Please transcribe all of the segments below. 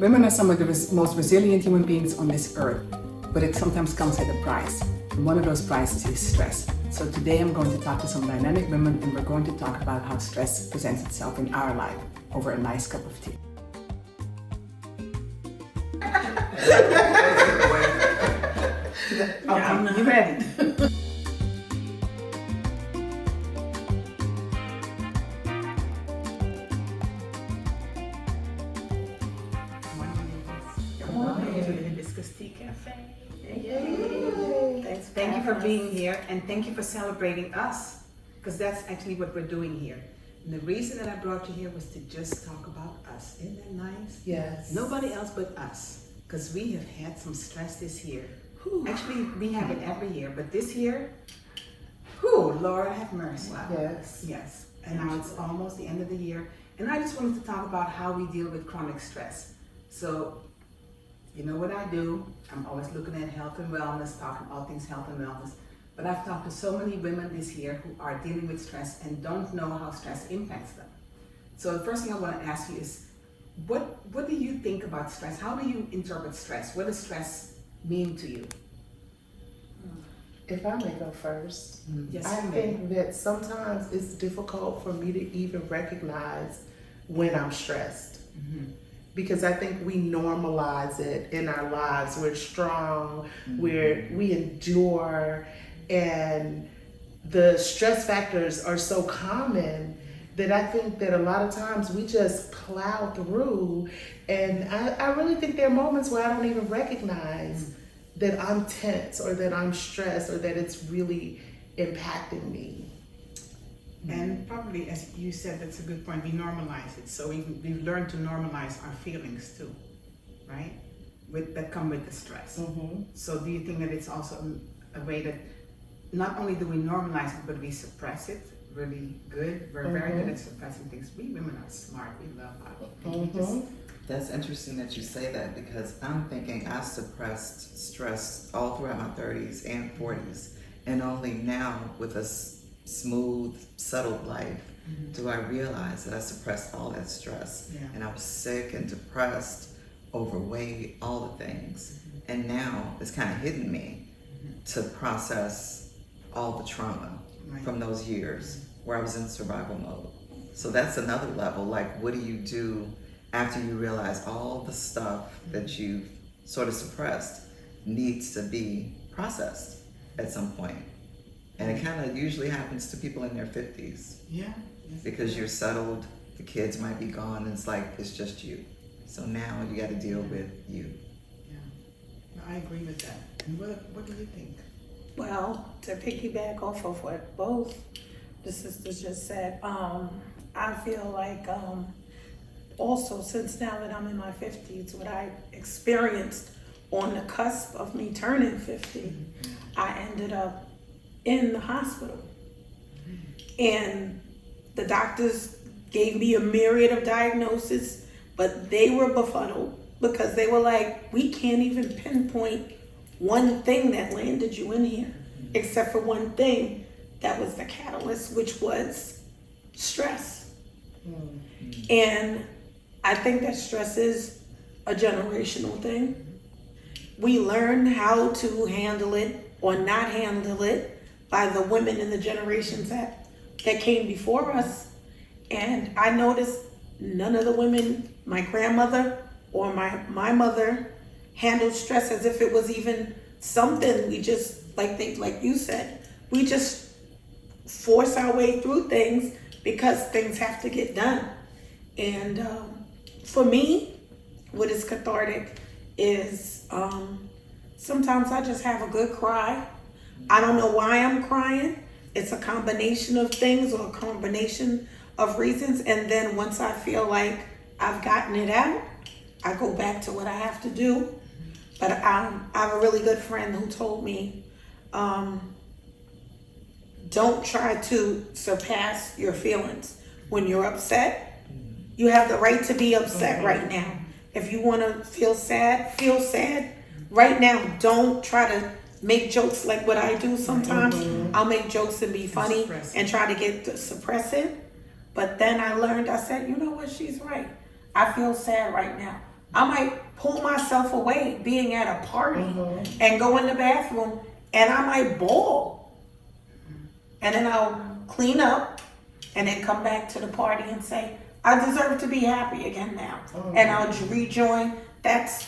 Women are some of the most resilient human beings on this earth, but it sometimes comes at a price. And one of those prices is stress. So today I'm going to talk to some dynamic women and we're going to talk about how stress presents itself in our life over a nice cup of tea. Okay, you ready? To the Hibiscus Tea Cafe. Yay. Thank you for being here and thank you for celebrating us, because that's actually what we're doing here. And the reason that I brought you here was to just talk about us. Isn't that nice? Yes. Nobody else but us, because we have had some stress this year. Actually, we have it every year, but this year, Lord have mercy. Wow. Yes. Yes. And now it's almost the end of the year. And I just wanted to talk about how we deal with chronic stress. So, you know what I do? I'm always looking at health and wellness, talking all things health and wellness. But I've talked to so many women this year who are dealing with stress and don't know how stress impacts them. So the first thing I want to ask you is, what do you think about stress? How do you interpret stress? What does stress mean to you? If I may go first, Yes, I you may. think that sometimes it's difficult for me to even recognize when I'm stressed. Because I think we normalize it in our lives. We're strong, we endure, and the stress factors are so common that I think that a lot of times we just plow through. And I really think there are moments where I don't even recognize that I'm tense or that I'm stressed or that it's really impacting me. And probably, as you said, that's a good point. We normalize it. So we've learned to normalize our feelings too, right? That come with the stress. So do you think that it's also a way that not only do we normalize it, but we suppress it really good? We're very good at suppressing things. We women are smart. We love our That's interesting that you say that, because I'm thinking I suppressed stress all throughout my 30s and 40s, and only now with a smooth, settled life do I realize that I suppressed all that stress. And I was sick and depressed, overweight, all the things. And now it's kind of hidden me to process all the trauma from those years where I was in survival mode. So that's another level. Like, what do you do after you realize all the stuff that you've sort of suppressed needs to be processed at some point? And it kind of usually happens to people in their 50s. Yeah. Because you're settled, the kids might be gone, and it's like, it's just you. So now you got to deal with you. Yeah. No, I agree with that. And what do you think? Well, to piggyback off of what both the sisters just said, I feel like also, since now that I'm in my 50s, what I experienced on the cusp of me turning 50, I ended up in the hospital. And the doctors gave me a myriad of diagnoses, but they were befuddled because they were like, we can't even pinpoint one thing that landed you in here, except for one thing that was the catalyst, which was stress. And I think that stress is a generational thing. We learn how to handle it or not handle it by the women in the generations that came before us. And I noticed none of the women, my grandmother or my mother, handled stress as if it was even something. We just, like you said, we just force our way through things because things have to get done. And for me, what is cathartic is sometimes I just have a good cry. I don't know why I'm crying. It's a combination of things or a combination of reasons. And then once I feel like I've gotten it out, I go back to what I have to do. But I have a really good friend who told me, don't try to surpass your feelings. When you're upset, you have the right to be upset right now. If you want to feel sad right now. Don't try to make jokes like what I do sometimes. I'll make jokes and be funny and try to suppress it. But then I learned, I said, you know what, she's right. I feel sad right now. I might pull myself away being at a party and go in the bathroom and I might bawl. And then I'll clean up and then come back to the party and say, I deserve to be happy again now. And I'll rejoin. That's,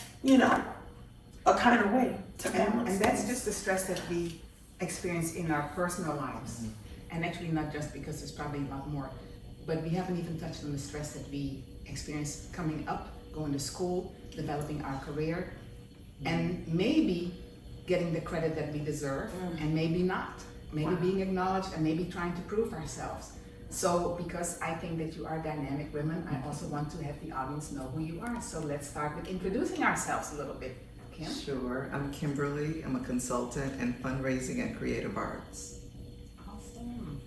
a kind of way to balance. And that's just the stress that we experience in our personal lives. And actually not just because there's probably a lot more, but we haven't even touched on the stress that we experience coming up, going to school, developing our career, and maybe getting the credit that we deserve, and maybe not. Maybe being acknowledged, and maybe trying to prove ourselves. So because I think that you are dynamic women, I also want to have the audience know who you are. So let's start with introducing ourselves a little bit. Kim? Sure. I'm Kimberly. I'm a consultant in fundraising and creative arts. Awesome.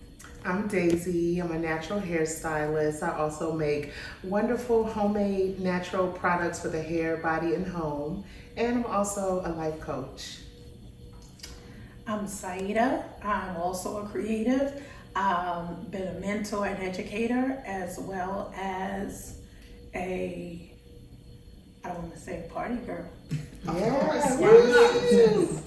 I'm Daisy. I'm a natural hairstylist. I also make wonderful homemade natural products for the hair, body, and home. And I'm also a life coach. I'm Saeida. I'm also a creative. Been a mentor and educator, as well as I don't want to say party girl. Of course,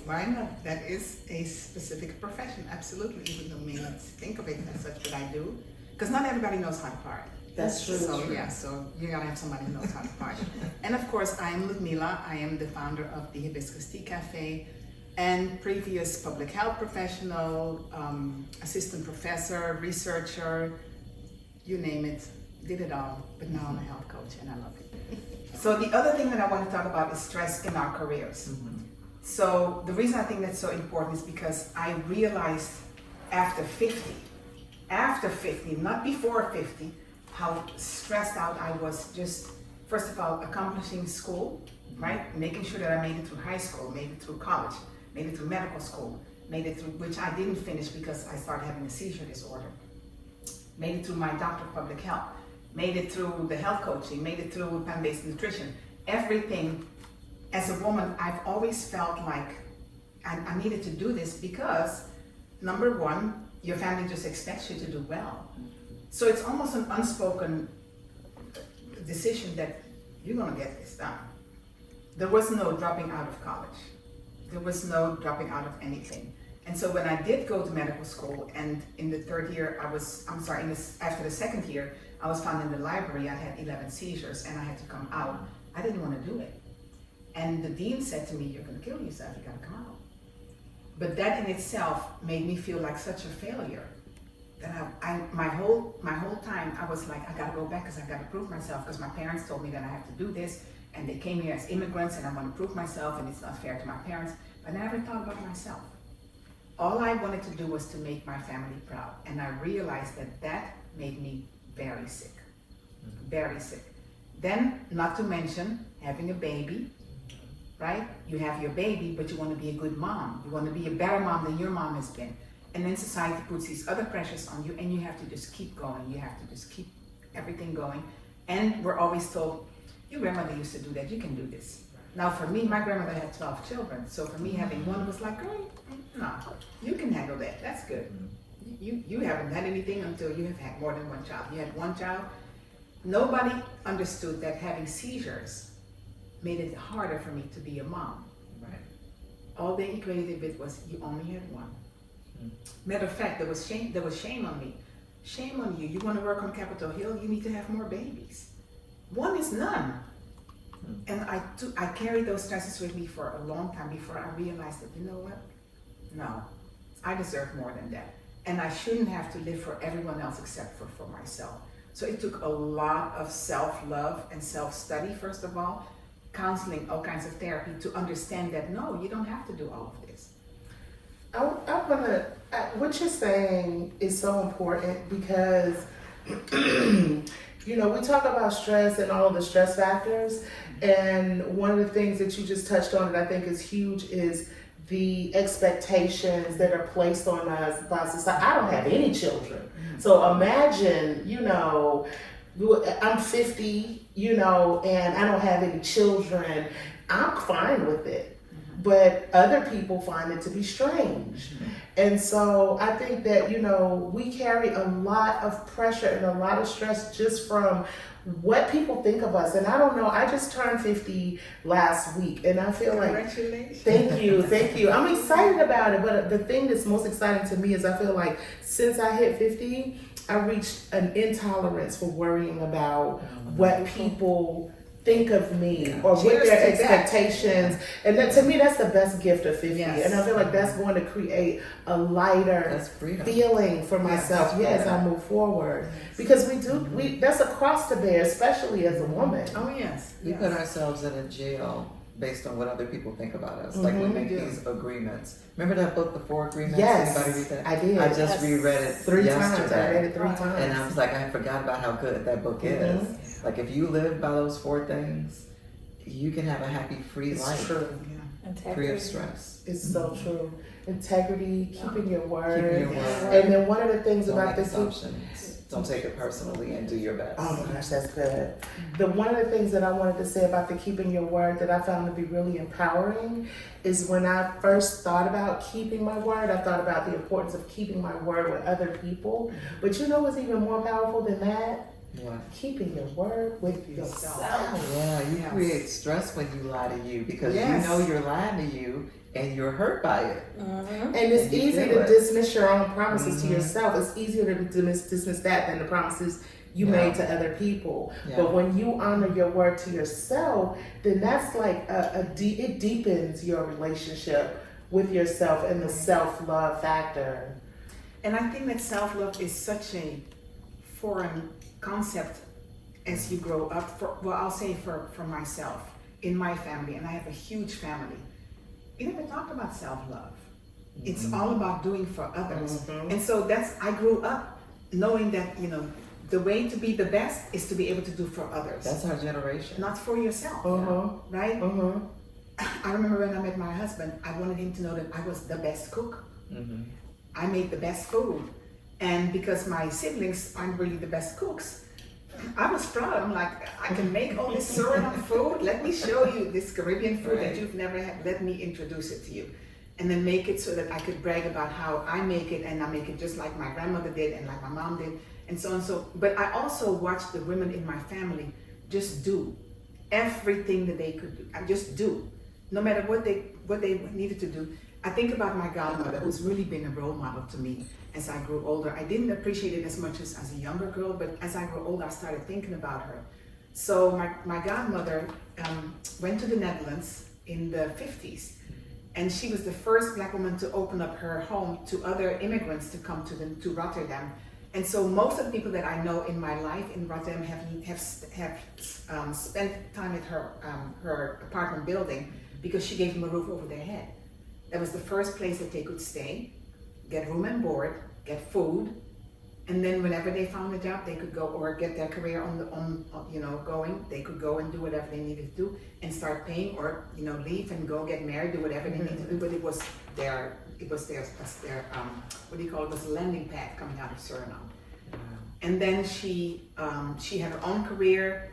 why not? That is a specific profession, absolutely, even though may not think of it as such, but I do. Because not everybody knows how to party. That's true. So yeah, so you gotta have somebody who knows how to party. And of course, I am Ludmila. I am the founder of the Hibiscus Tea Cafe, and previous public health professional, assistant professor, researcher, you name it, did it all. But now I'm a health coach, and I love it. So the other thing that I want to talk about is stress in our careers. So the reason I think that's so important is because I realized after 50, not before 50, how stressed out I was just, first of all, accomplishing school, right? Making sure that I made it through high school, made it through college, made it through medical school, made it through, which I didn't finish because I started having a seizure disorder. Made it through my doctor of public health. Made it through the health coaching, made it through plant-based nutrition. Everything, as a woman, I've always felt like I needed to do this because, number one, your family just expects you to do well. So it's almost an unspoken decision that you're gonna get this done. There was no dropping out of college. There was no dropping out of anything. And so when I did go to medical school, and in the third year, after the second year, I was found in the library. I had 11 seizures and I had to come out. I didn't want to do it. And the dean said to me, you're going to kill yourself, you got to come out. But that in itself made me feel like such a failure. That my whole time, I was like, I got to go back because I got to prove myself, because my parents told me that I have to do this. And they came here as immigrants and I want to prove myself, and it's not fair to my parents. But I never thought about myself. All I wanted to do was to make my family proud. And I realized that made me very sick, very sick. Then, not to mention having a baby, right? You have your baby, but you want to be a good mom. You want to be a better mom than your mom has been. And then society puts these other pressures on you, and you have to just keep going. You have to just keep everything going. And we're always told, your grandmother used to do that, you can do this. Now for me, my grandmother had 12 children. So for me, having one was like, girl, no, you can handle that, that's good. You haven't had anything until you have had more than one child. You had one child. Nobody understood that having seizures made it harder for me to be a mom. Right. All they equated with was you only had one. Matter of fact, there was shame on me. Shame on you. You want to work on Capitol Hill, you need to have more babies. One is none. And I carried those stresses with me for a long time before I realized that, you know what? No, I deserve more than that. And I shouldn't have to live for everyone else except for myself. So it took a lot of self-love and self-study, first of all, counseling, all kinds of therapy, to understand that, no, you don't have to do all of this. What you're saying is so important because, we talk about stress and all of the stress factors. And one of the things that you just touched on that I think is huge is the expectations that are placed on us by society. I don't have any children. So imagine, I'm 50, and I don't have any children. I'm fine with it. but other people find it to be strange. And so I think that, we carry a lot of pressure and a lot of stress just from what people think of us. And I don't know, I just turned 50 last week, and I feel like, Congratulations. thank you. I'm excited about it, but the thing that's most exciting to me is I feel like since I hit 50, I reached an intolerance for worrying about what people think of me or what Cheers their to that. expectations. And that, to me, that's the best gift of 50. Yes. And I feel like that's going to create a lighter That's freedom. feeling for myself as I move forward. Because that's a cross to bear, especially as a woman. Oh yes. We put ourselves in a jail based on what other people think about us. Like we make these agreements. Remember that book, The Four Agreements? Yes, Anybody read that? I did. I just reread it 3 times. yesterday. I read it 3 times. And I was like, I forgot about how good that book is. Like if you live by those 4 things, you can have a happy, free life. It's true. Free of stress. It's so true. Integrity, keeping your word. Keeping your word. And then one of the things Don't about make this assumptions. Don't take it personally and do your best. Oh my gosh, that's good. One of the things that I wanted to say about the keeping your word that I found to be really empowering is when I first thought about keeping my word, I thought about the importance of keeping my word with other people. But you know what's even more powerful than that? What? Keeping your word with yourself. Yeah, you create stress when you lie to you because you know you're lying to you and you're hurt by it. And it's You easy feel to it. dismiss your own promises to yourself. It's easier to dismiss that than the promises you made to other people. Yeah. But when you honor your word to yourself, then that's like it deepens your relationship with yourself and the self-love factor. And I think that self-love is such a foreign concept as you grow up. I'll say for myself, in my family, and I have a huge family, we never talk about self-love. It's all about doing for others. And so I grew up knowing that, the way to be the best is to be able to do for others. That's our generation. Not for yourself, right? I remember when I met my husband, I wanted him to know that I was the best cook. I made the best food. And because my siblings aren't really the best cooks, I was proud. I'm like, I can make all this Suriname food. Let me show you this Caribbean food that you've never had. Let me introduce it to you. And then make it so that I could brag about how I make it, and I make it just like my grandmother did and like my mom did, and so on. But I also watched the women in my family just do everything that they could do. Just do. No matter what they needed to do. I think about my godmother, who's really been a role model to me as I grew older. I didn't appreciate it as much as a younger girl, but as I grew older, I started thinking about her. So my godmother went to the Netherlands in the 50s, and she was the first Black woman to open up her home to other immigrants to come to Rotterdam. And so most of the people that I know in my life in Rotterdam have spent time at her apartment building because she gave them a roof over their head. That was the first place that they could stay, get room and board, get food, and then whenever they found a job, they could go or get their career going. They could go and do whatever they needed to do and start paying, or leave and go get married, do whatever they needed to do. But it was their what do you call it? It was a landing pad coming out of Suriname. And then she had her own career.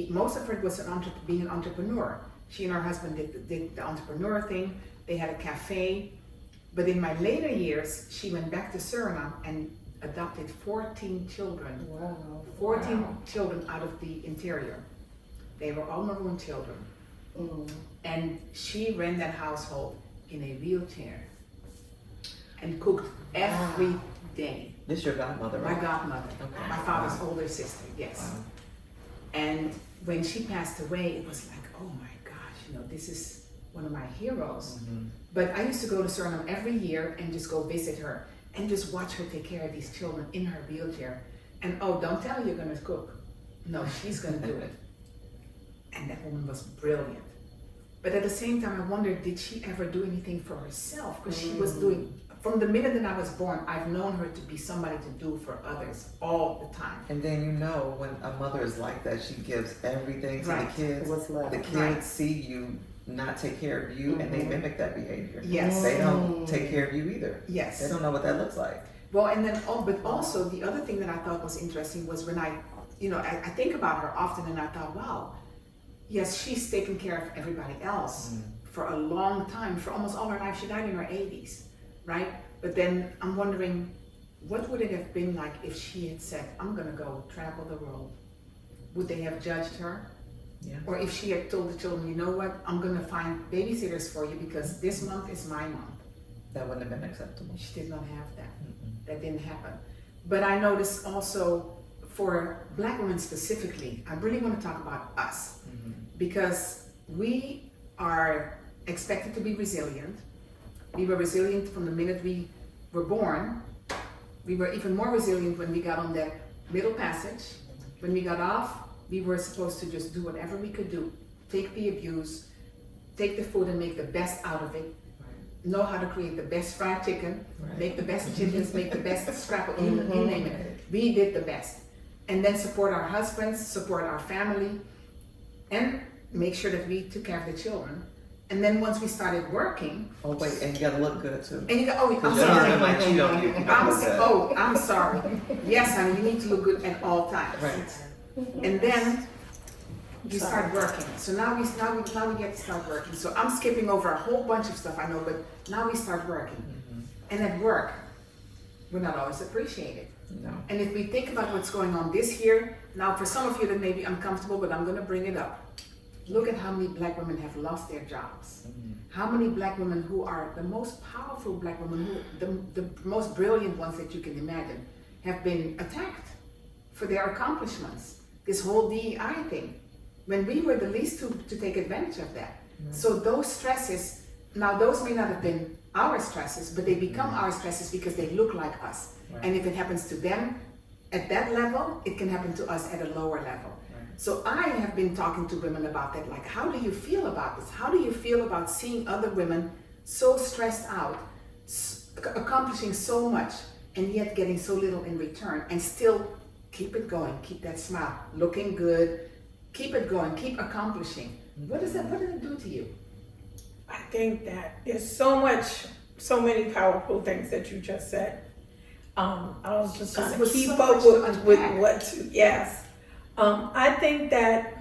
Most of it was being an entrepreneur. She and her husband did the entrepreneur thing. They had a cafe. But in my later years, she went back to Suriname and adopted 14 children. Wow. 14 children out of the interior. They were all maroon children. And she ran that household in a wheelchair and cooked every day. This your godmother, right? My godmother, Okay. my father's older sister, yes. Wow. And when she passed away, it was like, oh my gosh, this is one of my heroes. But I used to go to Suriname every year and just go visit her and just watch her take care of these children in her wheelchair. And don't tell her you're gonna cook. No, she's gonna do it. And that woman was brilliant. But at the same time, I wondered, did she ever do anything for herself? Because she was doing, from the minute that I was born, I've known her to be somebody to do for others all the time. And then when a mother is like that, she gives everything to Right. the kids. What's left. The kids Right. see you not take care of you, and they mimic that behavior. Yes. They don't take care of you either. Yes. They don't know what that looks like. Well, and then, but also the other thing that I thought was interesting was when I think about her often, and I thought, wow, yes, she's taking care of everybody else for a long time, for almost all her life. She died in her 80s, right? But then I'm wondering, what would it have been like if she had said, I'm gonna go travel the world? Would they have judged her? Yeah. Or if she had told the children, you know what, I'm gonna find babysitters for you because this month is my month. That wouldn't have been acceptable. She did not have that. That didn't happen. But I noticed also for Black women specifically, I really want to talk about us because we are expected to be resilient. We were resilient from the minute we were born. We were even more resilient when we got on that middle passage. When we got off, we were supposed to just do whatever we could do. Take the abuse, take the food and make the best out of it. Know how to create the best fried chicken, make the best chitlins, make the best scrapple, you name it. We did the best. And then support our husbands, support our family, and make sure that we took care of the children. And then once we started working. Oh wait, and you gotta look good too. And you go, oh, I'm You're sorry. gonna like cheat on you if you don't look good. I'm sorry. Yes, honey, you need to look good at all times. Right. And then you start working. So now we get to start working. So I'm skipping over a whole bunch of stuff, I know, but now we start working. And at work, we're not always appreciated. No. And if we think about what's going on this year, now for some of you that may be uncomfortable, but I'm gonna bring it up. Look at how many Black women have lost their jobs. How many Black women who are the most powerful Black women, the most brilliant ones that you can imagine, have been attacked for their accomplishments. This whole DEI thing, when we were the least to take advantage of that. So those stresses, now those may not have been our stresses, but they become our stresses because they look like us. And if it happens to them at that level, it can happen to us at a lower level. So I have been talking to women about that, like, how do you feel about this? How do you feel about seeing other women so stressed out, accomplishing so much, and yet getting so little in return, and still keep it going, keep that smile, looking good, keep it going, keep accomplishing. What does it do to you? I think that there's so many powerful things that you just said. I was just trying to keep up with what, yes. I think that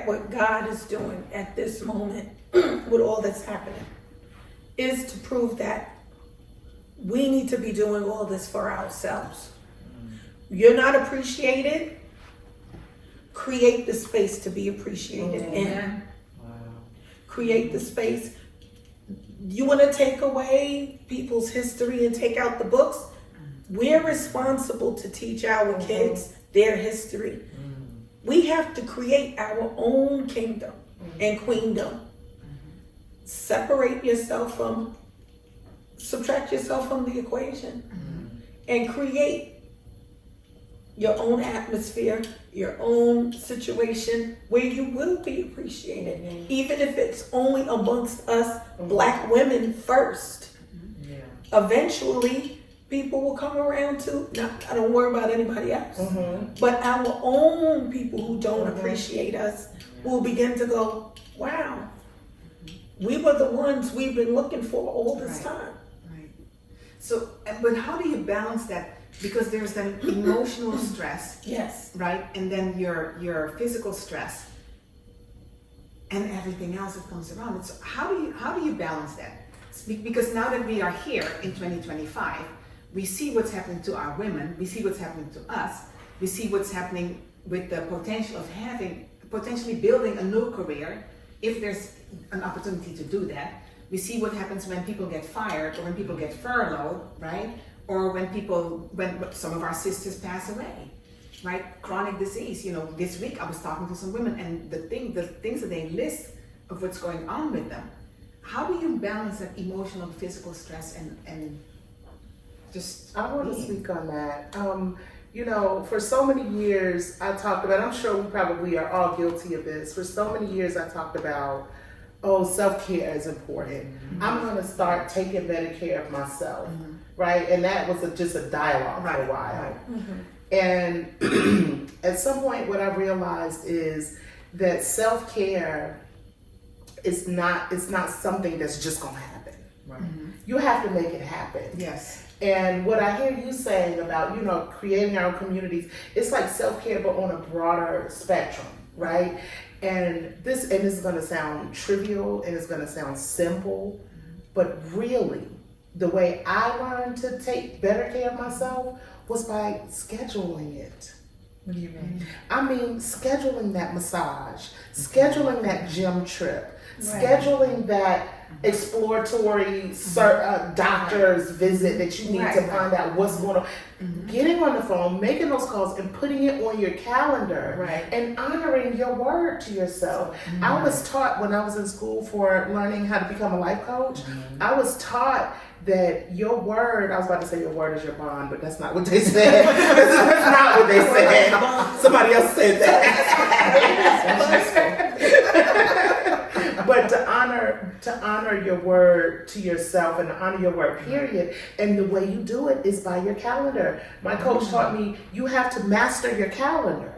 what God is doing at this moment with all that's happening is to prove that we need to be doing all this for ourselves. You're not appreciated, create the space to be appreciated in. Create the space. You want to take away people's history and take out the books? We're responsible to teach our kids their history. We have to create our own kingdom and queendom. Subtract yourself from the equation and create your own atmosphere, your own situation where you will be appreciated, even if it's only amongst us Black women first. Eventually, people will come around to, I don't worry about anybody else, but our own people who don't appreciate us will begin to go, wow, we were the ones we've been looking for all this time. Right. So, but how do you balance that? Because there's that emotional stress, yes, right? And then your physical stress and everything else that comes around it. So how do you balance that? Because now that we are here in 2025, we see what's happening to our women, we see what's happening to us, we see what's happening with the potential of potentially building a new career, if there's an opportunity to do that. We see what happens when people get fired or when people get furloughed, right? Or when some of our sisters pass away, right? Chronic disease. This week I was talking to some women, and the things that they list of what's going on with them. How do you balance that emotional, physical stress and just? I want to speak on that. For so many years I talked about, I'm sure we probably are all guilty of this. For so many years I talked about, self-care is important. I'm going to start taking better care of myself, right? And that was just a dialogue for a while. And at some point what I realized is that self-care it's not something that's just going to happen. Right. You have to make it happen. Yes. And what I hear you saying about, creating our communities, it's like self-care, but on a broader spectrum, right? And this is going to sound trivial and it's going to sound simple, but really, the way I learned to take better care of myself was by scheduling it. What do you mean? I mean, scheduling that massage, scheduling that gym trip, Right. scheduling that exploratory doctor's visit that you need to find out what's going on. Getting on the phone, making those calls, and putting it on your calendar, Right. and honoring your word to yourself. I was taught when I was in school for learning how to become a life coach, I was taught that your word, I was about to say your word is your bond, but that's not what they said. That's not what they said. Somebody else said that. But to honor your word to yourself and to honor your word, period. And the way you do it is by your calendar. My coach taught me you have to master your calendar.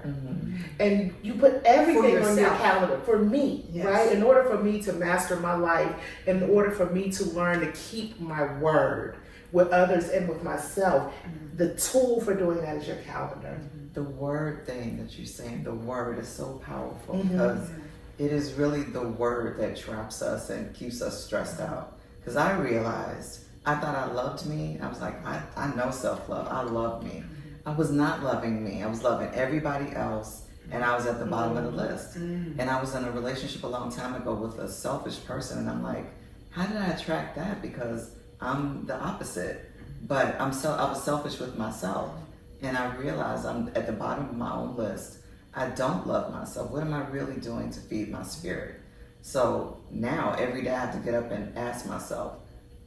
And you put everything on your calendar for me, right? In order for me to master my life, in order for me to learn to keep my word with others and with myself, the tool for doing that is your calendar. The word thing that you're saying, the word is so powerful because it is really the word that traps us and keeps us stressed out. Because I realized, I thought I loved me. I was like, I know self-love. I love me. I was not loving me. I was loving everybody else. And I was at the bottom of the list. And I was in a relationship a long time ago with a selfish person. And I'm like, how did I attract that? Because I'm the opposite. But I was selfish with myself. And I realized I'm at the bottom of my own list. I don't love myself. What am I really doing to feed my spirit? So now every day I have to get up and ask myself,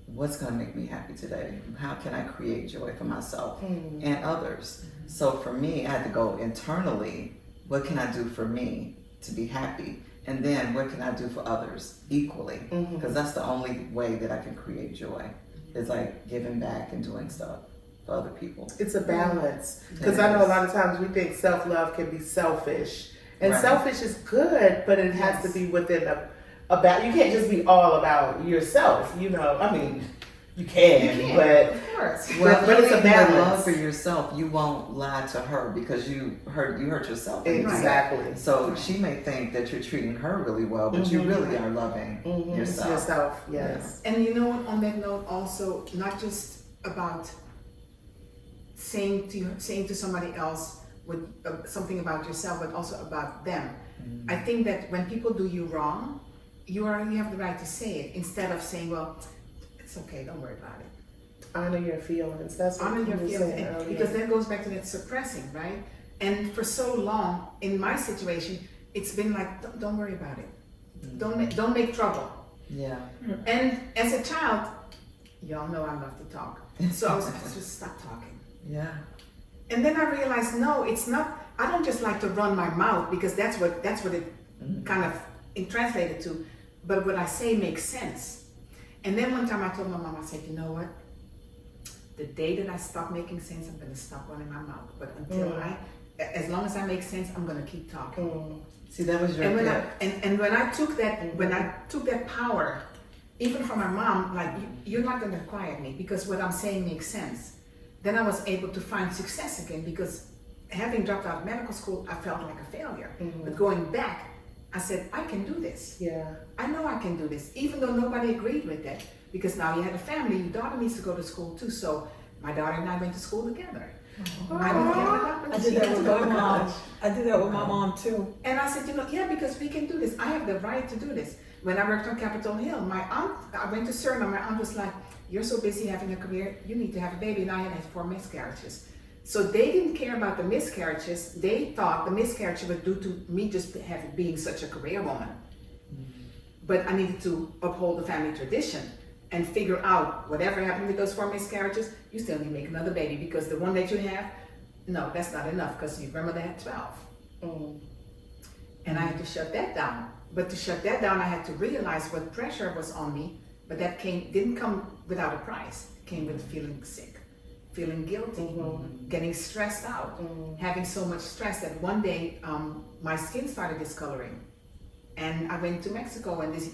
what's going to make me happy today? How can I create joy for myself and others? So for me, I had to go internally. What can I do for me to be happy? And then what can I do for others equally? Because that's the only way that I can create joy. It's like giving back and doing stuff for other people. It's a balance. Because I know a lot of times we think self-love can be selfish. And selfish is good, but it has to be within a balance. You can't just be all about yourself, you know. I mean, you can, but Of course. Well, but it's a balance. love for yourself. You won't lie to her because you hurt yourself. Exactly. So she may think that you're treating her really well, but you really are loving yourself. Yes. And you know, on that note, also not just about saying to somebody else with something about yourself, but also about them. I think that when people do you wrong, you have the right to say it instead of saying, "Well, it's okay, don't worry about it." Honor your feelings. That's what Honor your you feelings, said. because that goes back to that suppressing, right? And for so long in my situation, it's been like, don't worry about it. Don't make trouble. Yeah. And as a child, y'all know I love to talk, so I was like, just stop talking. Yeah. And then I realized, no, it's not. I don't just like to run my mouth because that's what it kind of translated to. But what I say makes sense. And then one time I told my mom, I said, you know what? The day that I stop making sense, I'm going to stop running my mouth. But as long as I make sense, I'm going to keep talking. See, that was your gift. And when I took that power, even from my mom, like you're not going to quiet me because what I'm saying makes sense. Then I was able to find success again because having dropped out of medical school, I felt like a failure. But going back, I said, I can do this. Yeah. I know I can do this, even though nobody agreed with that. Because now you had a family, your daughter needs to go to school too. So my daughter and I went to school together. I did that with my mom. I did that with my mom too. And I said, because we can do this. I have the right to do this. When I worked on Capitol Hill, my aunt, I went to Suriname, my aunt was like, you're so busy having a career, you need to have a baby. And I had 4 miscarriages. So they didn't care about the miscarriages. They thought the miscarriage was due to me just being such a career woman. But I needed to uphold the family tradition and figure out whatever happened with those 4 miscarriages, you still need to make another baby because the one that you have, no, that's not enough because your grandmother had 12. And I had to shut that down. But to shut that down, I had to realize what pressure was on me, but that didn't come without a price. It came with feeling sick, feeling guilty, getting stressed out, having so much stress that one day my skin started discoloring. And I went to Mexico and this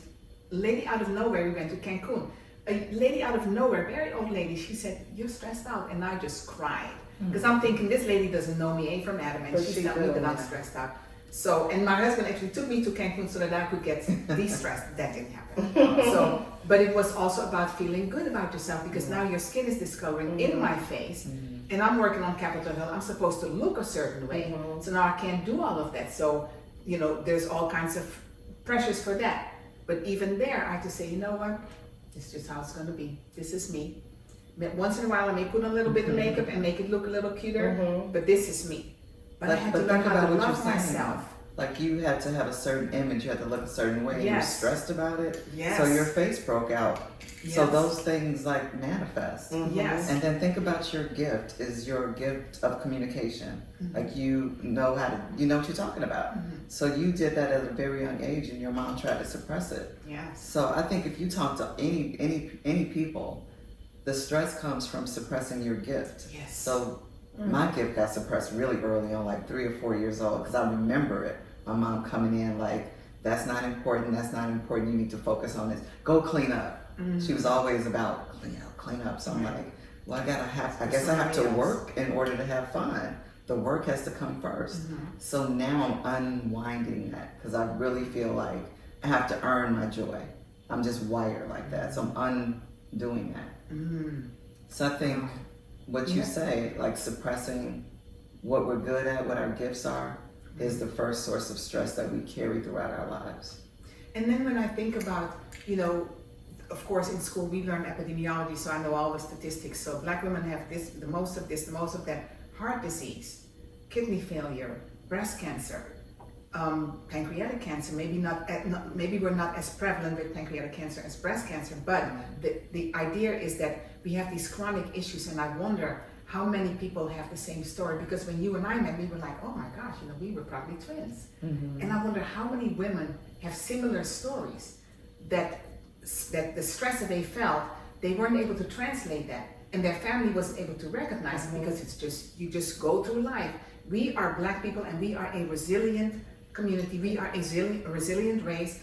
lady out of nowhere, we went to Cancun. A lady out of nowhere, very old lady, she said, you're stressed out. And I just cried. Because I'm thinking, this lady doesn't know me, ain't from Adam, and she's telling me that I'm stressed out. So, and my husband actually took me to Cancun so that I could get de-stressed. That didn't happen. So, but it was also about feeling good about yourself because now your skin is discoloring in my face, and I'm working on Capitol Hill. I'm supposed to look a certain way, so now I can't do all of that. So, you know, there's all kinds of pressures for that. But even there, I had to say, you know what? It's just how it's going to be. This is me. Once in a while, I may put on a little bit of makeup and make it look a little cuter, but this is me. But I had to learn how to love myself. Like you had to have a certain image, you had to look a certain way. Yes. You were stressed about it. Yes. So your face broke out. Yes. So those things like manifest. Yes. And then think about your gift is your gift of communication. Like you know what you're talking about. So you did that at a very young age and your mom tried to suppress it. Yes. So I think if you talk to any people, the stress comes from suppressing your gift. Yes. So my gift got suppressed really early on, like 3 or 4 years old, because I remember it. My mom coming in like, that's not important, you need to focus on this. Go clean up. She was always about clean up. So I'm like, well, I guess I have to work in order to have fun. The work has to come first. So now I'm unwinding that because I really feel like I have to earn my joy. I'm just wired like that. So I'm undoing that. So I think what you say, like suppressing what we're good at, what our gifts are, is the first source of stress that we carry throughout our lives. And then when I think about, you know, of course in school we learn epidemiology, so I know all the statistics. So Black women have this, the most of that, heart disease, kidney failure, breast cancer, pancreatic cancer. Maybe we're not as prevalent with pancreatic cancer as breast cancer, but the idea is that we have these chronic issues, and I wonder how many people have the same story, because when you and I met, we were like, oh my gosh, you know, we were probably twins. And I wonder how many women have similar stories that the stress that they felt, they weren't able to translate that, and their family wasn't able to recognize it, because it's just, you just go through life. We are Black people, and we are a resilient community. We are a resilient race,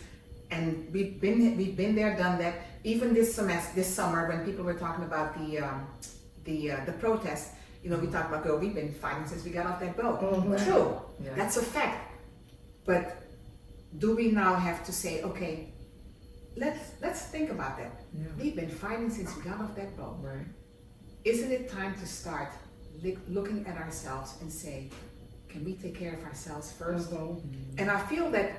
and we've been there, done that. Even this summer, when people were talking about the protest, you know, we talked about, girl, we've been fighting since we got off that boat. True, that's a fact. But do we now have to say, okay, let's think about that. We've been fighting since we got off that boat. Right. Isn't it time to start looking at ourselves and say, can we take care of ourselves first? And I feel that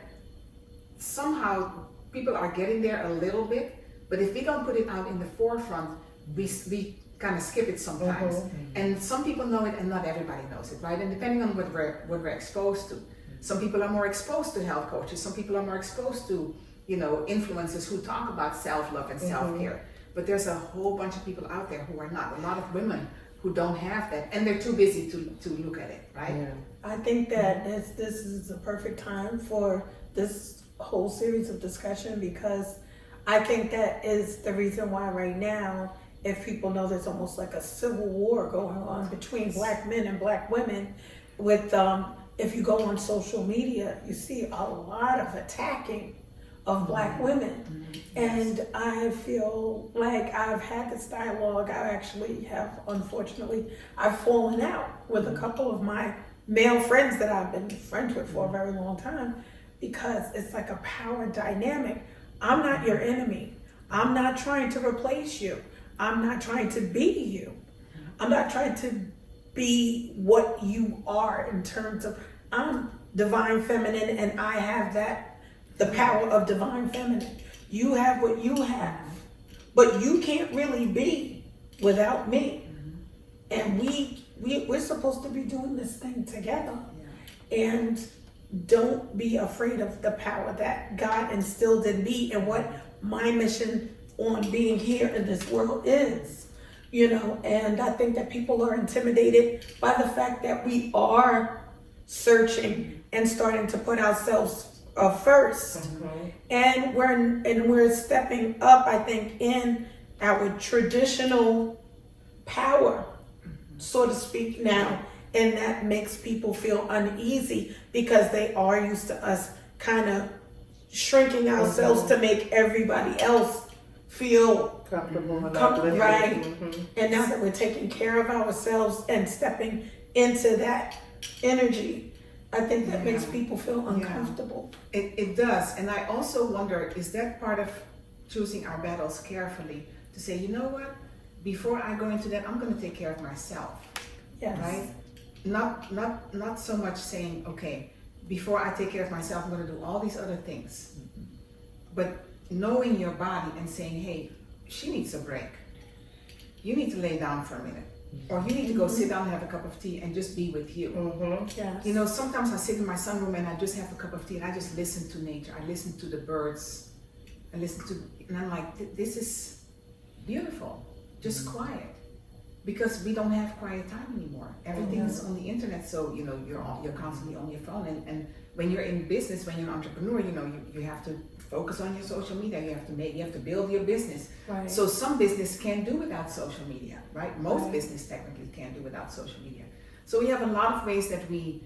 somehow people are getting there a little bit, but if we don't put it out in the forefront, we kind of skip it sometimes. And some people know it and not everybody knows it, right? And depending on what we're exposed to. Some people are more exposed to health coaches, some people are more exposed to, you know, influencers who talk about self-love and self-care. But there's a whole bunch of people out there who are not. A lot of women who don't have that, and they're too busy to look at it, right? I think that this is a perfect time for this whole series of discussion, because I think that is the reason why right now, if people know, there's almost like a civil war going on between Black men and Black women. With if you go on social media, you see a lot of attacking of Black women. And I feel like I've had this dialogue. I actually have, unfortunately, I've fallen out with a couple of my male friends that I've been friends with for a very long time, because it's like a power dynamic. I'm not your enemy. I'm not trying to replace you. I'm not trying to be you. I'm not trying to be what you are in terms of, I'm divine feminine, and I have the power of divine feminine. You have what you have, but you can't really be without me. And we're supposed to be doing this thing together. And don't be afraid of the power that God instilled in me and what my mission on being here in this world is. You know, and I think that people are intimidated by the fact that we are searching and starting to put ourselves first. And we're stepping up, I think, in our traditional power, so to speak, now. And that makes people feel uneasy, because they are used to us kind of shrinking ourselves to make everybody else feel comfortable, right. And now that we're taking care of ourselves and stepping into that energy, I think that Yeah. makes people feel Yeah. uncomfortable. It does, and I also wonder, is that part of choosing our battles carefully to say, you know what, before I go into that, I'm going to take care of myself, Yes. right? Not so much saying, okay, before I take care of myself, I'm going to do all these other things, but knowing your body and saying, hey, she needs a break. You need to lay down for a minute, or you need to go sit down and have a cup of tea and just be with you. Yes. You know, sometimes I sit in my sunroom and I just have a cup of tea and I just listen to nature. I listen to the birds. And I'm like, this is beautiful. Just quiet. Because we don't have quiet time anymore. Everything's on the internet, so you know you're constantly on your phone. And when you're in business, when you're an entrepreneur, you know you have to focus on your social media. You have to build your business. Right. So some business can't do without social media, right? Most Right. business technically can't do without social media. So we have a lot of ways that we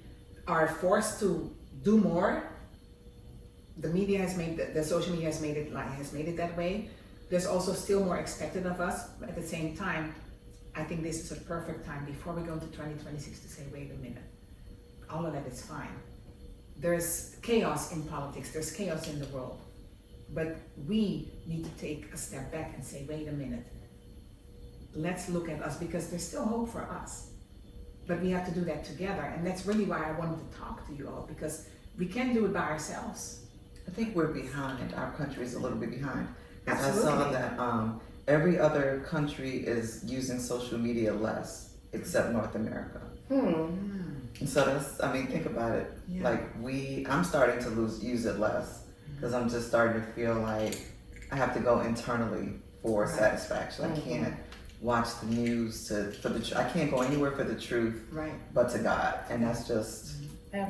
are forced to do more. The media has made the social media has made it that way. There's also still more expected of us, but at the same time, I think this is a perfect time before we go into 2026 to say, wait a minute, all of that is fine. There's chaos in politics, there's chaos in the world, but we need to take a step back and say, wait a minute, let's look at us, because there's still hope for us. But we have to do that together, and that's really why I wanted to talk to you all, because we can't do it by ourselves. I think we're behind. Our country is a little bit behind. 'Cause I saw Absolutely. that every other country is using social media less, except North America. And so think about it. Yeah. Like I'm starting to use it less because I'm just starting to feel like I have to go internally for Right. satisfaction. I can't watch the news I can't go anywhere for the truth Right. but to God, and that's just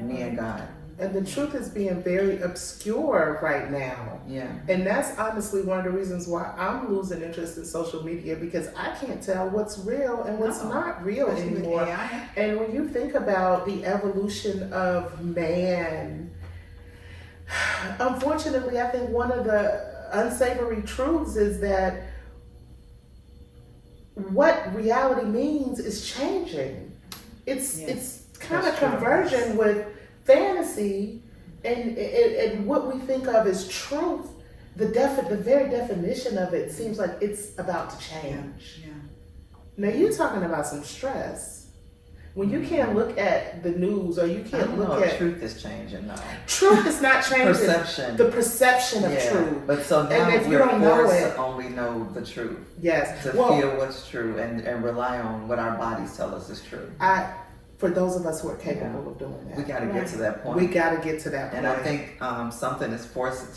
me and God. And the truth is being very obscure right now. Yeah. And that's honestly one of the reasons why I'm losing interest in social media, because I can't tell what's real and what's No. not real Especially with anymore. AI. And when you think about the evolution of man, unfortunately, I think one of the unsavory truths is that what reality means is changing. It's kind of That's true. conversion with fantasy, and what we think of as truth. The very definition of it seems like it's about to change. Yeah. Now you're talking about some stress. When you can't look at the news, or you I can't don't know look if at truth is changing now. truth is not changing. Perception. The perception of Yeah, truth. but so now And if you we're don't know forced it- to only know the truth, Yes. to feel what's true, and rely on what our bodies tell us is true. For those of us who are capable of doing that, We got to get to that point. we got to get to that point. And I think something is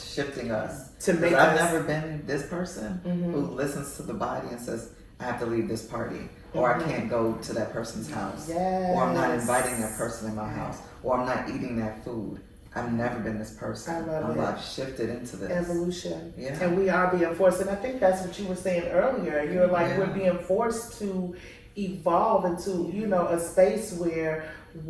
shifting us. To make 'Cause I've us- never been this person who listens to the body and says, I have to leave this party, or I can't go to that person's house, or I'm not inviting that person in my house, or I'm not eating that food. I've never been this person. I love it. I've shifted into this. Evolution. Yeah. And we are being forced, and I think that's what you were saying earlier. You're like, Yeah. we're being forced to evolve into, a space where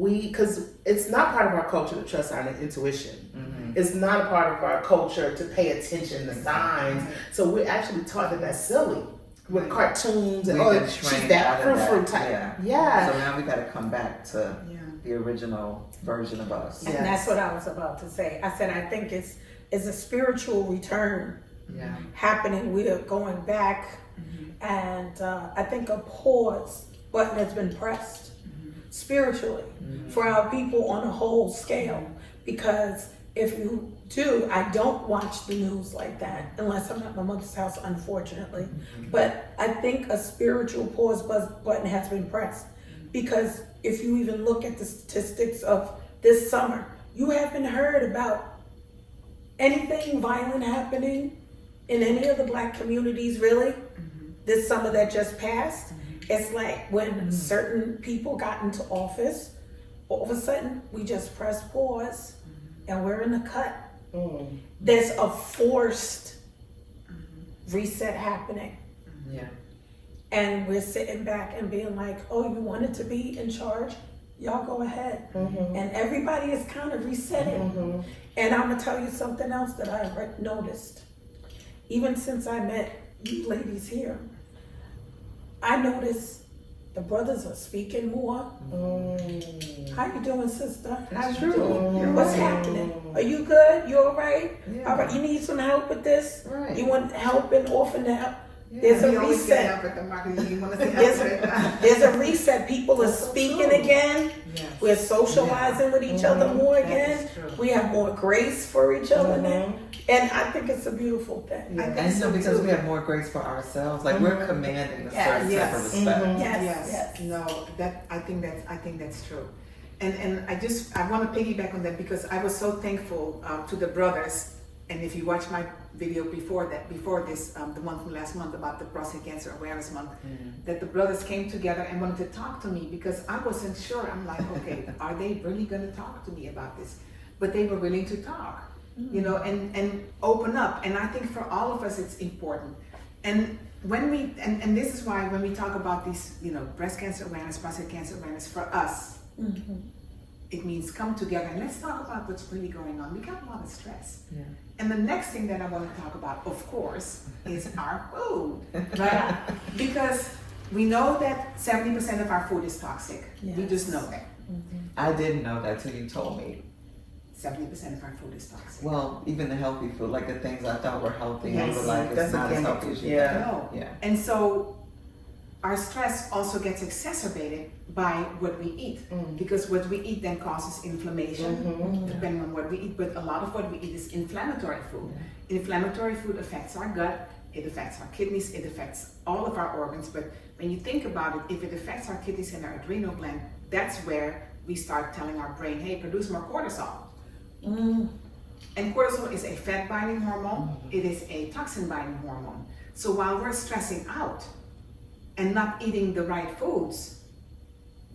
because it's not part of our culture to trust our intuition. It's not a part of our culture to pay attention to signs. So we're actually taught that that's silly with cartoons and We've been she's trained that out of that. fruit type. Yeah. So now we got to come back to Yeah. the original version of us. Yeah. And that's what I was about to say. I said, I think it's a spiritual return Yeah. happening. We're going back, and I think a pause button has been pressed spiritually for our people on a whole scale. Because if you do, I don't watch the news like that unless I'm at my mother's house, unfortunately. But I think a spiritual pause button has been pressed, because if you even look at the statistics of this summer, you haven't heard about anything violent happening in any of the Black communities, really. This summer that just passed, it's like when certain people got into office, all of a sudden we just press pause and we're in the cut. There's a forced reset happening. Yeah. And we're sitting back and being like, oh, you wanted to be in charge? Y'all go ahead. And everybody is kind of resetting. And I'm gonna tell you something else that I've noticed. Even since I met you ladies here, I noticed the brothers are speaking more. How you doing, sister? How you true. doing? You're What's right. happening? Are you good? You all right? Yeah. All right. You need some help with this? Right. You want help in orphan help? Yeah. There's a We always get reset. help at the market. You want to see There's help? there's a reset. People are That's so speaking true. again. Yes. We're socializing with each other more That again. is true. We have more grace for each other now. And I think it's a beautiful thing. I think And so because too. we have more grace for ourselves, like we're commanding a certain Yes. type of respect. Yes. No, I think that's true. And I want to piggyback on that because I was so thankful to the brothers. And if you watch my video before this, the one from last month about the Prostate Cancer Awareness Month, that the brothers came together and wanted to talk to me because I wasn't sure. I'm like, okay, are they really going to talk to me about this? But they were willing to talk, you know, and open up. And I think for all of us, it's important. And when we, and this is why when we talk about these, you know, breast cancer awareness, prostate cancer awareness, for us, it means come together and let's talk about what's really going on. We got a lot of stress. Yeah. And the next thing that I want to talk about, of course, is our food, right? Because we know that 70% of our food is toxic. We just know that. I didn't know that till you told me. 70% of our food is toxic. Well, even the healthy food, like the things I thought were healthy, Yes. we were like, it's That's not as organic healthy food. as you Yeah. think. No. Yeah. And so our stress also gets exacerbated by what we eat. Because what we eat then causes inflammation, depending on what we eat. But a lot of what we eat is inflammatory food. Inflammatory food affects our gut, it affects our kidneys, it affects all of our organs. But when you think about it, if it affects our kidneys and our adrenal gland, that's where we start telling our brain, hey, produce more cortisol. And cortisol is a fat binding hormone, it is a toxin binding hormone. So while we're stressing out and not eating the right foods,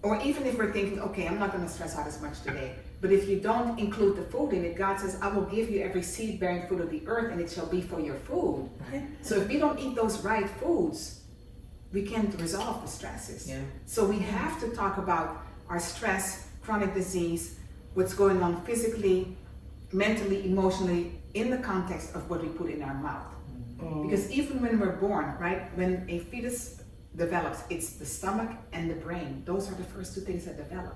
or even if we're thinking, okay, I'm not going to stress out as much today, but if you don't include the food in it, God says, I will give you every seed bearing fruit of the earth and it shall be for your food. So if we don't eat those right foods, we can't resolve the stresses. Yeah. So we have to talk about our stress, chronic disease, what's going on physically, mentally, emotionally, in the context of what we put in our mouth. Because even when we're born, right, when a fetus develops, it's the stomach and the brain. Those are the first two things that develop.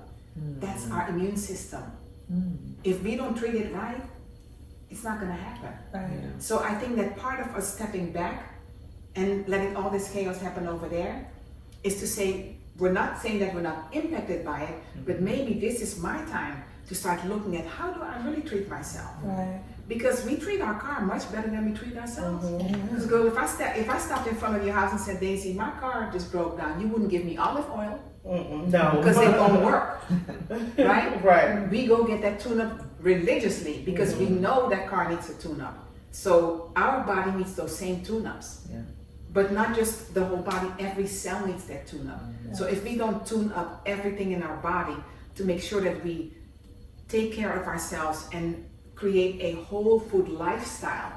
That's our immune system. If we don't treat it right, it's not going to happen. Right. So I think that part of us stepping back and letting all this chaos happen over there is to say, we're not saying that we're not impacted by it, but maybe this is my time to start looking at how do I really treat myself? Right. Because we treat our car much better than we treat ourselves. Because girl, if I stopped in front of your house and said, Daisy, my car just broke down, you wouldn't give me olive oil No. because it won't work, right? Right. We go get that tune-up religiously because we know that car needs a tune-up. So our body needs those same tune-ups. Yeah. But not just the whole body, every cell needs that tune-up. So if we don't tune up everything in our body to make sure that we take care of ourselves and create a whole food lifestyle,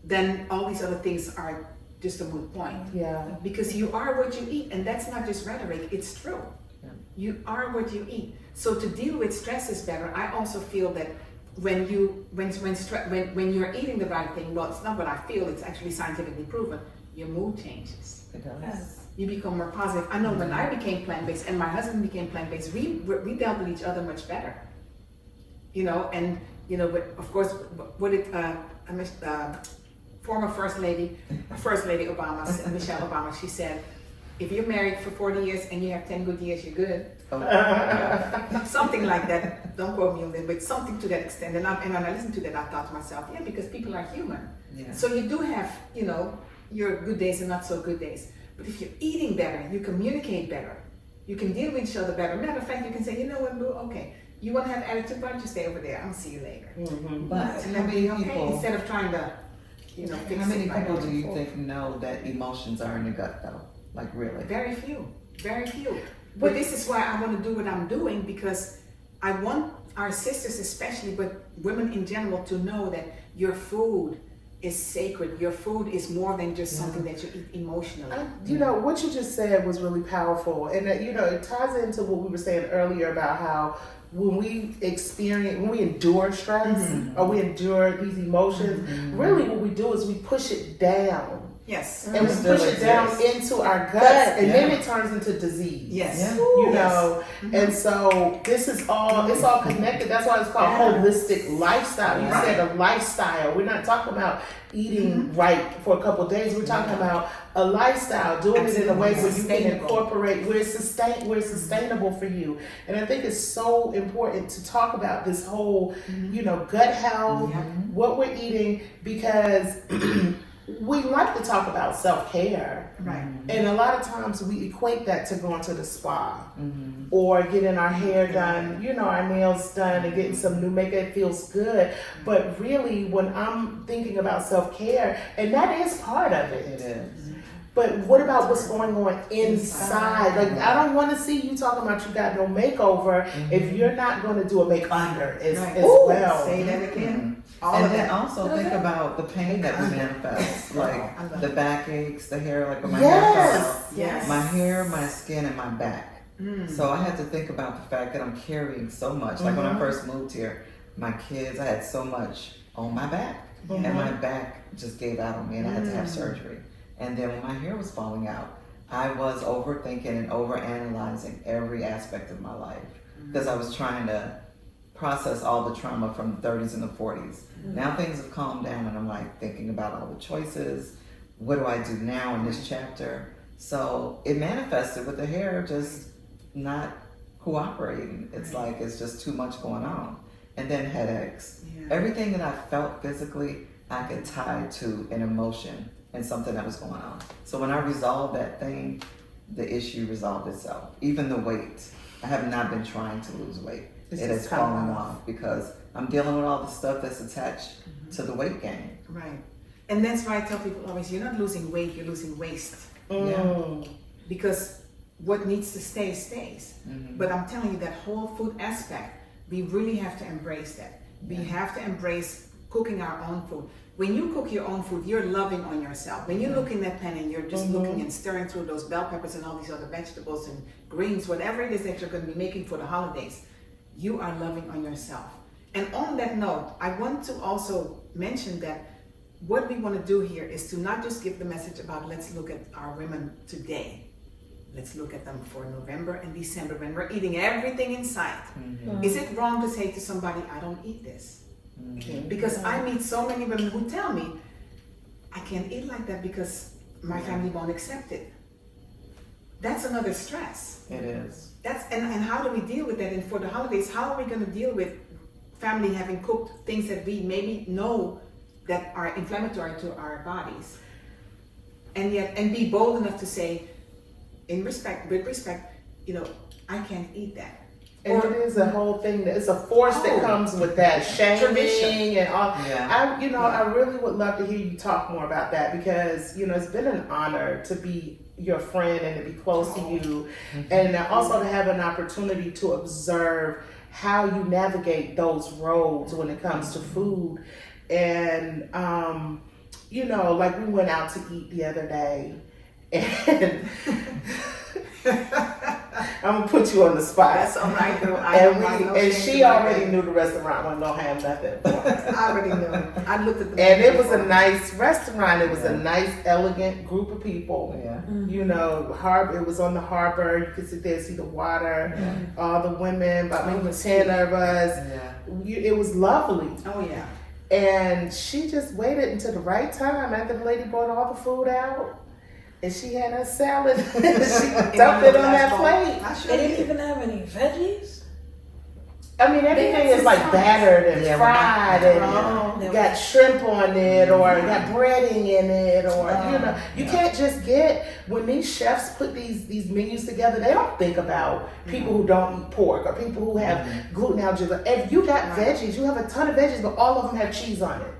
then all these other things are just a moot point. Yeah. Because you are what you eat, and that's not just rhetoric, it's true. Yeah. You are what you eat. So to deal with stress is better. I also feel that when you're eating the right thing, well, it's not what I feel, it's actually scientifically proven, your mood changes. It does. Yes. You become more positive. I know when I became plant-based and my husband became plant-based, we dealt with each other much better. You know, and you know, but of course, former First Lady Obama, Michelle Obama, she said, if you're married for 40 years and you have 10 good years, you're good. Something like that. Don't quote me on that, but something to that extent. And when I listened to that, I thought to myself, yeah, because people are human. Yeah. So you do have, you know, your good days and not so good days. But if you're eating better, you communicate better, you can deal with each other better. Matter of fact, you can say, you know what, boo, okay, you want to have attitude, why don't you stay over there? I'll see you later. But And how then many be okay people? instead of trying to, you know, fix How many it by people going do you forward. think know that emotions are in the gut though? Like really? Very few, very few. But this is why I want to do what I'm doing, because I want our sisters especially, but women in general, to know that your food is sacred. Your food is more than just something that you eat emotionally. You know, what you just said was really powerful. And, you know, it ties into what we were saying earlier about how when we endure stress or we endure these emotions, really what we do is we push it down Yes. And we Still push it down exists. into our guts, and then Yeah. it turns into disease. Yes. Yeah. You Yes. know, and so this is all, it's all connected. That's why it's called holistic lifestyle. You Right. said a lifestyle. We're not talking about eating right for a couple of days. We're talking about a lifestyle, doing it in a way where you can Sustainable. incorporate, where it's sustainable for you. And I think it's so important to talk about this whole, gut health, what we're eating, because we like to talk about self-care. Right. And a lot of times we equate that to going to the spa or getting our hair done, our nails done and getting some new makeup. It feels good. But really, when I'm thinking about self-care, and that is part of It it. is. But what about what's going on inside? Like, I don't want to see you talking about you got no makeover if you're not going to do a make under as Right. well. Say that again. All And of then that. also think about the pain that we manifest, I like love the it. backaches, the hair, like when my hair Yes. fell out. Yes. My hair, my skin, and my back. So I had to think about the fact that I'm carrying so much. Like when I first moved here, my kids, I had so much on my back. And my back just gave out on me and I had to have surgery. And then when my hair was falling out, I was overthinking and overanalyzing every aspect of my life because I was trying to process all the trauma from the 30s and the 40s. Now things have calmed down and I'm like thinking about all the choices. What do I do now in this chapter? So it manifested with the hair just not cooperating. It's like it's just too much going on. And then headaches. Yeah. Everything that I felt physically, I could tie to an emotion and something that was going on. So when I resolved that thing, the issue resolved itself. Even the weight. I have not been trying to lose weight. It's It just has coming fallen off. off because I'm dealing with all the stuff that's attached to the weight gain. Right. And that's why I tell people always, you're not losing weight, you're losing waste. Because what needs to stay stays. But I'm telling you, that whole food aspect, we really have to embrace that. We have to embrace cooking our own food. When you cook your own food, you're loving on yourself. When you look in that pan and you're just looking and stirring through those bell peppers and all these other vegetables and greens, whatever it is that you're going to be making for the holidays, you are loving on yourself. And on that note, I want to also mention that what we want to do here is to not just give the message about let's look at our women today. Let's look at them for November and December when we're eating everything in sight. Is it wrong to say to somebody, I don't eat this? Because I meet so many women who tell me, I can't eat like that because my family won't accept it. That's another stress. It is. And how do we deal with that? And for the holidays, how are we going to deal with family having cooked things that we maybe know that are inflammatory to our bodies? And be bold enough to say, with respect, I can't eat that. And it is a whole thing. It's a force that comes with that shaming and all. Yeah. I really would love to hear you talk more about that because it's been an honor to be your friend and to be close to you, and also to have an opportunity to observe how you navigate those roads when it comes to food. And like we went out to eat the other day, and I'm gonna put you on the spot. That's all right, though. And she already knew the restaurant wasn't gonna have nothing for her. I already knew. I looked at the And it was menu a nice restaurant. It was a nice, elegant group of people. Yeah. Harbor. It was on the harbor. You could sit there and see the water. All the women, about maybe 10 of us. Yeah. It was lovely. Oh yeah. And she just waited until the right time after the lady brought all the food out. And she had her salad. She dumped it on that plate. I They sure didn't did. even have any veggies. I mean, everything is like battered and fried and got shrimp on it or got breading in it or, you can't just get, when these chefs put these menus together, they don't think about people who don't eat pork or people who have gluten allergies. If you got veggies, you have a ton of veggies, but all of them have cheese on it.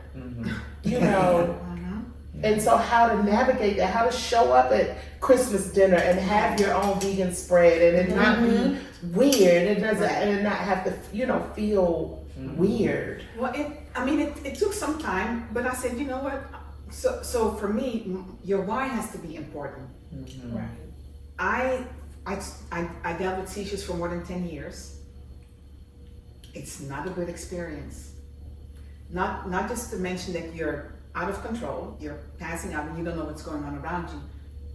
And so how to navigate that, how to show up at Christmas dinner and have your own vegan spread and it not be weird. It doesn't, and it not have to, feel weird. Well, it took some time, but I said, you know what? So for me, your why has to be important. Right. I dealt with seizures for more than 10 years. It's not a good experience. Not just to mention that you're out of control, you're passing out and you don't know what's going on around you.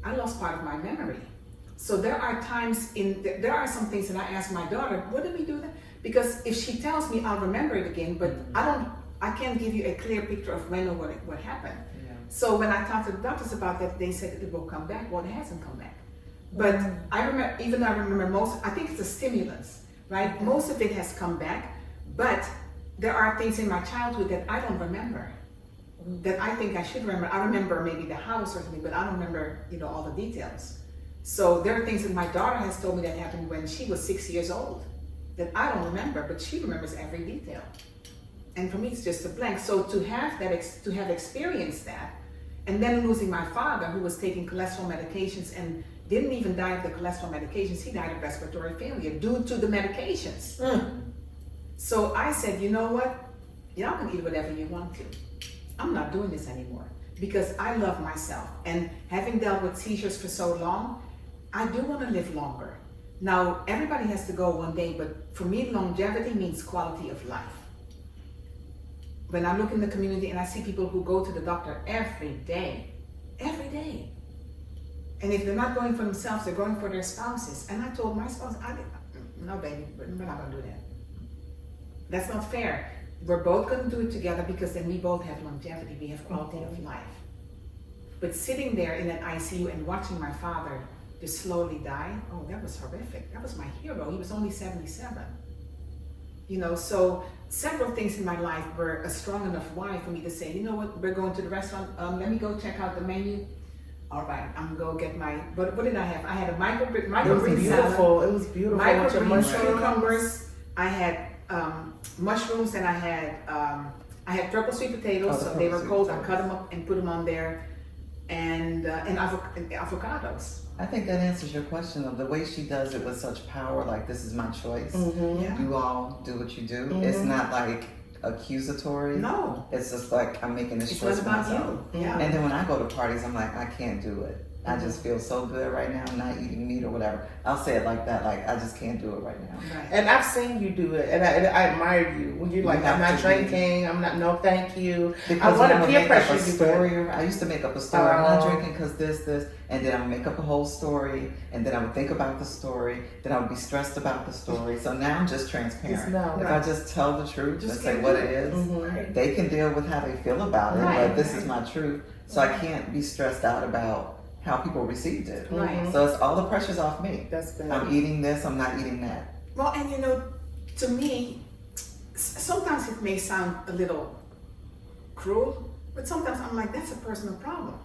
I lost part of my memory. So there are times there are some things that I ask my daughter, what did we do that? Because if she tells me, I'll remember it again, but I can't give you a clear picture of when or what happened. Yeah. So when I talked to the doctors about that, they said it will come back. Well, it hasn't come back. But I remember most, I think it's a stimulus, right? Most of it has come back, but there are things in my childhood that I don't remember, that I think I should remember. I remember maybe the house or something, but I don't remember, all the details. So there are things that my daughter has told me that happened when she was 6 years old that I don't remember, but she remembers every detail. And for me, it's just a blank. So to have experienced that, and then losing my father, who was taking cholesterol medications and didn't even die of the cholesterol medications, he died of respiratory failure due to the medications. So I said, you know what? Y'all can eat whatever you want to. I'm not doing this anymore because I love myself. And having dealt with seizures for so long, I do want to live longer. Now, everybody has to go one day, but for me, longevity means quality of life. When I look in the community and I see people who go to the doctor every day, and if they're not going for themselves, they're going for their spouses. And I told my spouse, no baby, we're not gonna do that. That's not fair. We're both gonna do it together because then we both have longevity, we have quality of life. But sitting there in an ICU and watching my father just slowly die, oh, that was horrific. That was my hero. He was only 77. So several things in my life were a strong enough why for me to say, you know what, we're going to the restaurant. Let me go check out the menu. All right, I'm gonna go get my, what did I have? I had a microgreen salad. It was beautiful. Microgreen cucumbers. I had mushrooms, and I had purple sweet potatoes. So they were cold. I cut them up and put them on there, and avocados. I think that answers your question of the way she does it with such power, like this is my choice. Yeah. You all do what you do. It's not like accusatory. No. It's just like I'm making this choice It's for not about myself. you. Yeah. And then when I go to parties, I'm like, I can't do it. I just feel so good right now. I'm not eating meat or whatever. I'll say it like that, like I just can't do it right now. Right. And I've seen you do it, and I admire you when you're like, I'm not drinking. I'm not. No, thank you. Because I want when to I would peer make up pressure a you. story, I used to make up a story. I'm not drinking because this, and then I would make up a whole story, and then I would think about the story, then I would be stressed about the story. So now I'm just transparent. If I just tell the truth and say what it is, they can deal with how they feel about it, but this is my truth. So I can't be stressed out about how people received it. Right. So it's all the pressure's off me. That's good. I'm eating this, I'm not eating that. Well, and to me, sometimes it may sound a little cruel, but sometimes I'm like, that's a personal problem.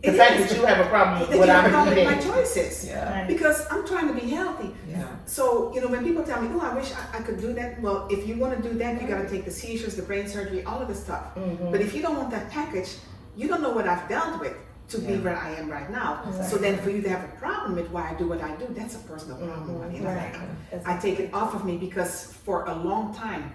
The fact that you have a problem with what I'm eating. My choices. Yeah. Because I'm trying to be healthy. Yeah. So, when people tell me, oh, I wish I could do that. Well, if you want to do that, you got to take the seizures, the brain surgery, all of the stuff. But if you don't want that package, you don't know what I've dealt with to be where I am right now. So then for you to have a problem with why I do what I do, that's a personal problem. I take it off of me because for a long time,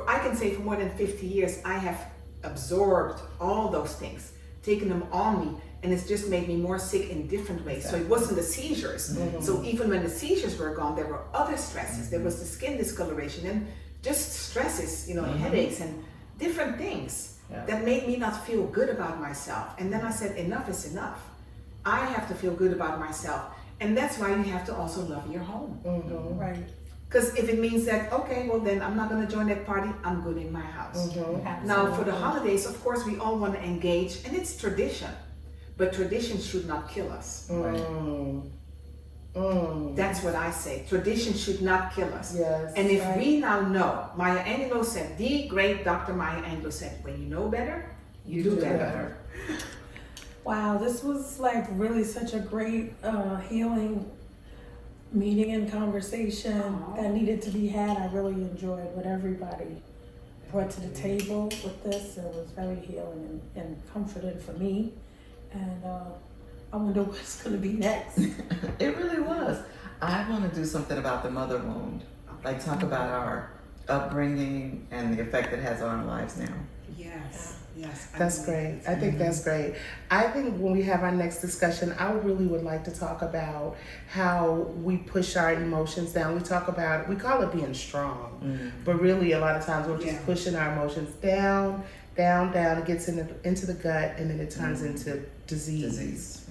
I can say for more than 50 years, I have absorbed all those things, taken them on me, and it's just made me more sick in different ways. So it wasn't the seizures. So even when the seizures were gone, there were other stresses. There was the skin discoloration and just stresses, headaches and different things. That made me not feel good about myself. And then I said, enough is enough. I have to feel good about myself. And that's why you have to also love your home. Right. Because if it means that, okay, well then I'm not going to join that party, I'm good in my house. Now for the holidays, of course, we all want to engage, and it's tradition. But tradition should not kill us. That's what I say. Tradition should not kill us. Yes. And if we now know, Maya Angelou said, the great Dr. Maya Angelou said, when you know better, you do better. Wow, this was like really such a great healing meeting and conversation that needed to be had. I really enjoyed what everybody brought to the table with this. It was very healing and comforting for me. And I wonder what's going to be next. It really was. I want to do something about the mother wound. Like talk about our upbringing and the effect it has on our lives now. Yes. That's great. I think that's great. I think when we have our next discussion, I really would like to talk about how we push our emotions down. We call it being strong, but really a lot of times we're just pushing our emotions down down, it gets into the gut, and then it turns into disease.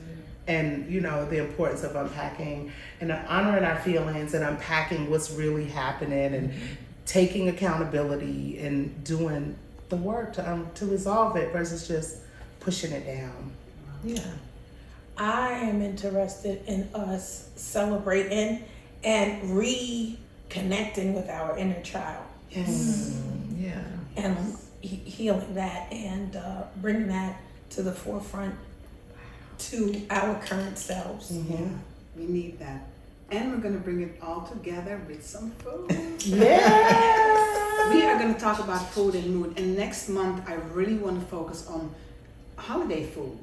And you know, the importance of unpacking and honoring our feelings and unpacking what's really happening and taking accountability and doing the work to resolve it versus just pushing it down. Yeah. I am interested in us celebrating and reconnecting with our inner child. Yes. Yeah. And healing that and bringing that to the forefront to our current selves. Yeah, we need that. And we're going to bring it all together with some food. Yes. We are going to talk about food and mood. And next month, I really want to focus on holiday food.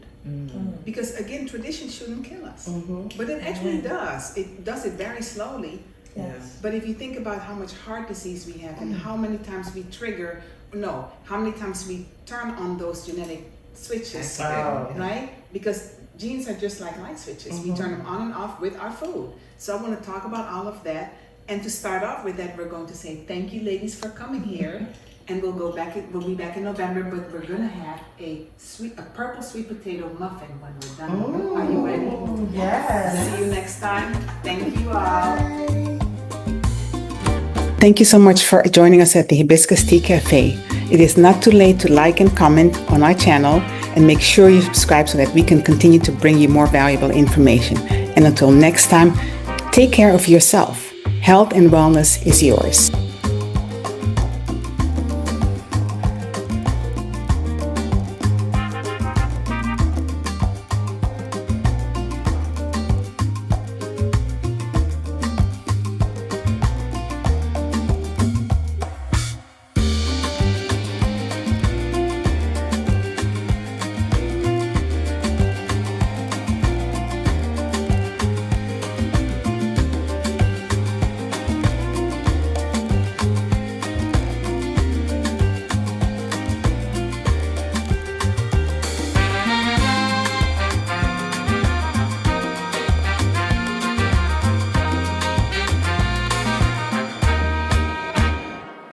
Because again, tradition shouldn't kill us. But it actually does. It does it very slowly. Yes. But if you think about how much heart disease we have and how many times we how many times we turn on those genetic switches, right? Because genes are just like light switches. We turn them on and off with our food. So I want to talk about all of that. And to start off with that, we're going to say thank you, ladies, for coming here. And we'll be back in November, but we're gonna have a purple sweet potato muffin when we're done. Are you ready? Yes. See you next time. Thank you all. Thank you so much for joining us at the Hibiscus Tea Cafe. It is not too late to like and comment on our channel, and make sure you subscribe so that we can continue to bring you more valuable information. And until next time, take care of yourself. Health and wellness is yours.